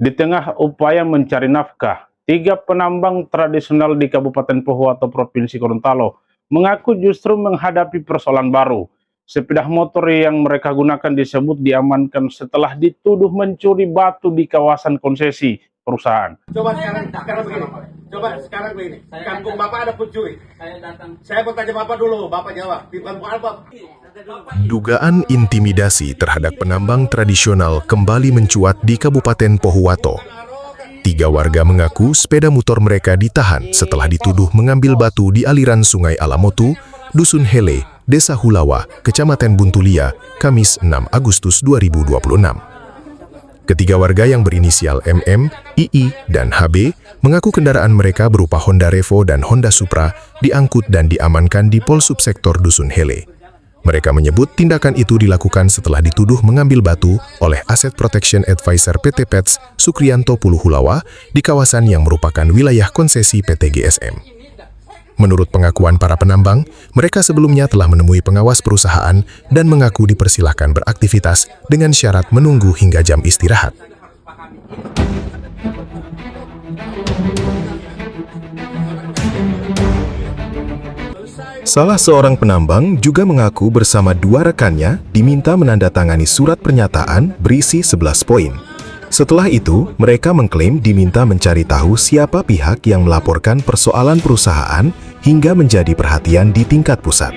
Di tengah upaya mencari nafkah, 3 penambang tradisional di Kabupaten Pohuwato, Provinsi Gorontalo, mengaku justru menghadapi persoalan baru. Sepeda motor yang mereka gunakan disebut diamankan setelah dituduh mencuri batu di kawasan konsesi perusahaan. Coba sekarang begini. Kampung Bapak ada pencuri. Saya mau tanya Bapak dulu, Bapak jawab. Di kampung apa? Dugaan intimidasi terhadap penambang tradisional kembali mencuat di Kabupaten Pohuwato. 3 warga mengaku sepeda motor mereka ditahan setelah dituduh mengambil batu di aliran Sungai Alamotu, Dusun Hele, Desa Hulawa, Kecamatan Buntulia, Kamis 6 Agustus 2026. Ketiga warga yang berinisial MM, II, dan HB mengaku kendaraan mereka berupa Honda Revo dan Honda Supra diangkut dan diamankan di Polsubsektor Dusun Hele. Mereka menyebut tindakan itu dilakukan setelah dituduh mengambil batu oleh Asset Protection Advisor PT Pets Sukrianto Puluhulawa di kawasan yang merupakan wilayah konsesi PT GSM. Menurut pengakuan para penambang, mereka sebelumnya telah menemui pengawas perusahaan dan mengaku dipersilahkan beraktivitas dengan syarat menunggu hingga jam istirahat. Salah seorang penambang juga mengaku bersama 2 rekannya diminta menandatangani surat pernyataan berisi 11 poin. Setelah itu, mereka mengklaim diminta mencari tahu siapa pihak yang melaporkan persoalan perusahaan hingga menjadi perhatian di tingkat pusat.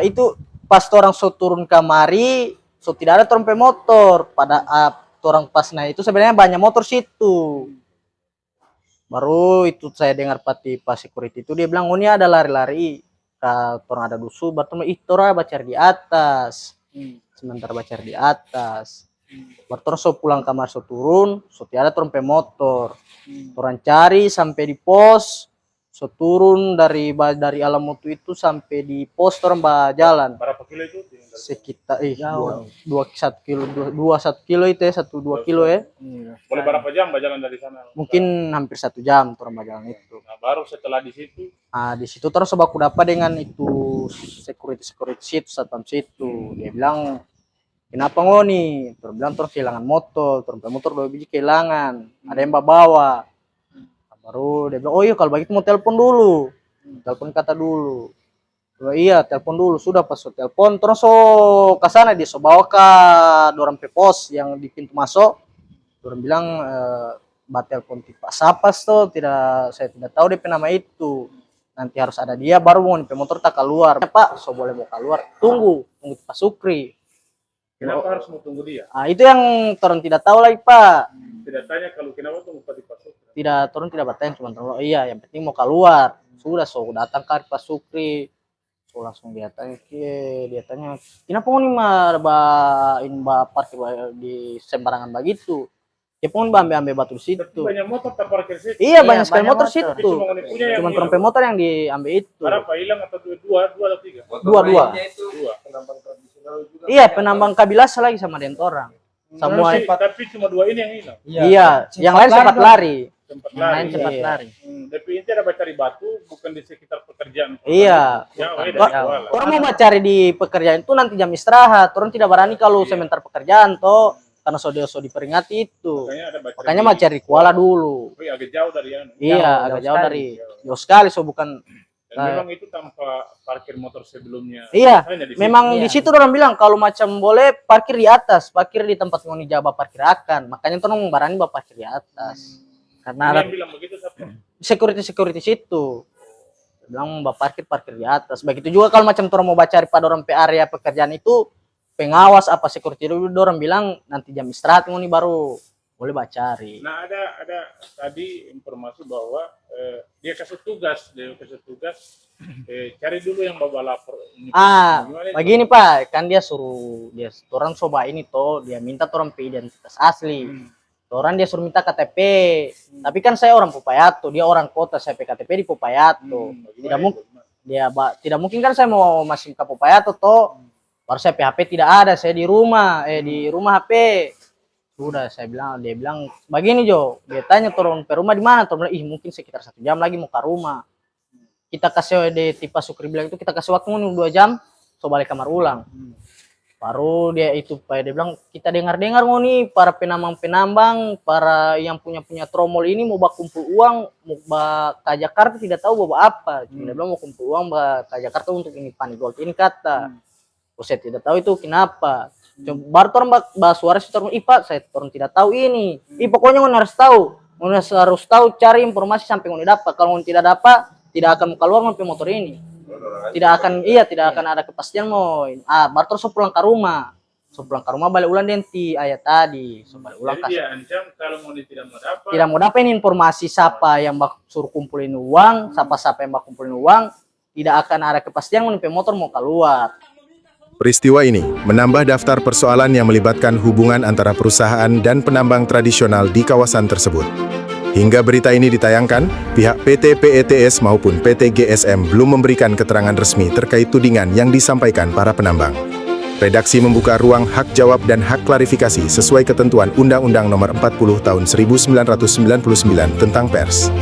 Itu pas orang so turun kamari, so tidak ada trompe motor. Pada orang pas naik itu sebenarnya banyak motor situ. Baru itu saya dengar pas security itu dia bilang, oh ini ada lari-lari. Orang ada dusu, baru itu bacar di atas. Sementara bacar di atas. Baru so pulang kamar so turun, so tidak ada trompe motor. Orang cari sampai di pos, so turun dari Alamotu itu sampai di pos orang jalan. Berapa kilo itu? Sekitar 1 kilo itu ya, 1-2 kilo ya. Boleh berapa jam jalan dari sana? Mungkin hampir 1 jam orang jalan itu. Nah, baru setelah di situ terus aku dapat dengan itu security situ, satpam situ. Dia bilang, kenapa ngoni? Terus bilang terus kehilangan motor 2 biji kehilangan. Ada yang bawa. Baru dia bilang, oh iya kalau begitu mau telepon dulu. Telepon kata dulu. Iya, telepon dulu. Sudah pas so telepon, terus so ke sana dia so bawa ke dorang pos yang di pintu masuk. Dorang bilang, telepon tipe Sapas tuh, saya tidak tahu dia nama itu. Nanti harus ada dia baru mau motor tak keluar. Pak, so boleh mau keluar. Tunggu Pak Sukri. Kenapa harus mau tunggu dia? Itu yang orang tidak tahu lagi, Pak. Tidak tanya kalau kenapa tunggu Pak Sukri. Tidak, turun tidak bertanya, cuma tahu iya yang penting mau keluar. Sudah so datang ke Pak Sukri. So langsung dia tanya kenapa nih parkir di sembarangan begitu? Ya pun ambil batu di situ. Banyak motor terparkir situ. Iya, banyak sekali motor situ. Cuma trompe motor yang diambil itu. Berapa hilang atau 2 atau 3? 2. Penambang tradisional juga. Iya, penambang kabilas lagi sama dentorang. Semua tapi cuma 2 ini yang hilang. Iya, yang lain sempat lari. Sempat lari. Tapi ini ada cari batu bukan di sekitar pekerjaan. Iya. Orang mau cari di pekerjaan itu nanti jam istirahat. Orang tidak berani kalau sebentar pekerjaan toh, karena so diperingati itu. Makanya mau cari kuala dulu. Tapi agak jauh dari Iya, agak jauh dari. Jauh sekali so bukan. Memang itu tanpa parkir motor sebelumnya. Iya, memang di situ orang bilang kalau macam boleh parkir di atas, parkir di tempat ngoni jaba parkir akan. Makanya tuh orang berani bawa parkir di atas. Karena ada bilang begitu security situ. Bilang bawa parkir di atas. Begitu juga kalau macam orang mau cari pada orang area pekerjaan itu, pengawas apa security dulu orang bilang nanti jam istirahat ngoni baru boleh cari. Nah, ada tadi informasi bahwa dia kasih tugas cari dulu yang bawa lapor. Begini Pak, kan dia orang coba ini toh, dia minta orang identitas asli. Orang dia suruh minta KTP. Tapi kan saya orang Popayato, dia orang kota, saya KTP di Popayato. Tidak mungkin kan saya mau masih ke Popayato toh. Baru saya HP tidak ada, saya di rumah HP. Sudah dia bilang begini Jo, dia tanya turun ke rumah di mana? Turun mungkin sekitar 1 jam lagi mau ke rumah. Kita kasih di tipe Sukri bilang itu kita kasih waktu 2 jam, so balik kamar ulang. Baru dia itu dia bilang kita dengar-dengar mau nih para penambang-penambang, para yang punya tromol ini mau kumpul uang mau ke Jakarta tidak tahu bawa apa. Dia bilang mau kumpul uang ke Jakarta untuk ini Pani Gold ini kata. Saya tidak tahu itu kenapa. Baru orang bahas suara si orang Pak, saya orang tidak tahu ini. Pokoknya harus tahu. Harus tahu cari informasi sampai dapat. Kalau tidak dapat tidak akan keluar sampai motor ini. Tidak akan ada kepastian mau. Baru terus pulang ke rumah. Balik ulang denti ayat tadi. Balik ulang Jadi dia ancam kalau mau tidak mau dapat ini informasi siapa yang suruh kumpulin uang, siapa yang kumpulin uang, tidak akan ada kepastian sampai motor mau keluar. Peristiwa ini menambah daftar persoalan yang melibatkan hubungan antara perusahaan dan penambang tradisional di kawasan tersebut. Hingga berita ini ditayangkan, pihak PT PETS maupun PT GSM belum memberikan keterangan resmi terkait tudingan yang disampaikan para penambang. Redaksi membuka ruang hak jawab dan hak klarifikasi sesuai ketentuan Undang-Undang Nomor 40 Tahun 1999 tentang Pers.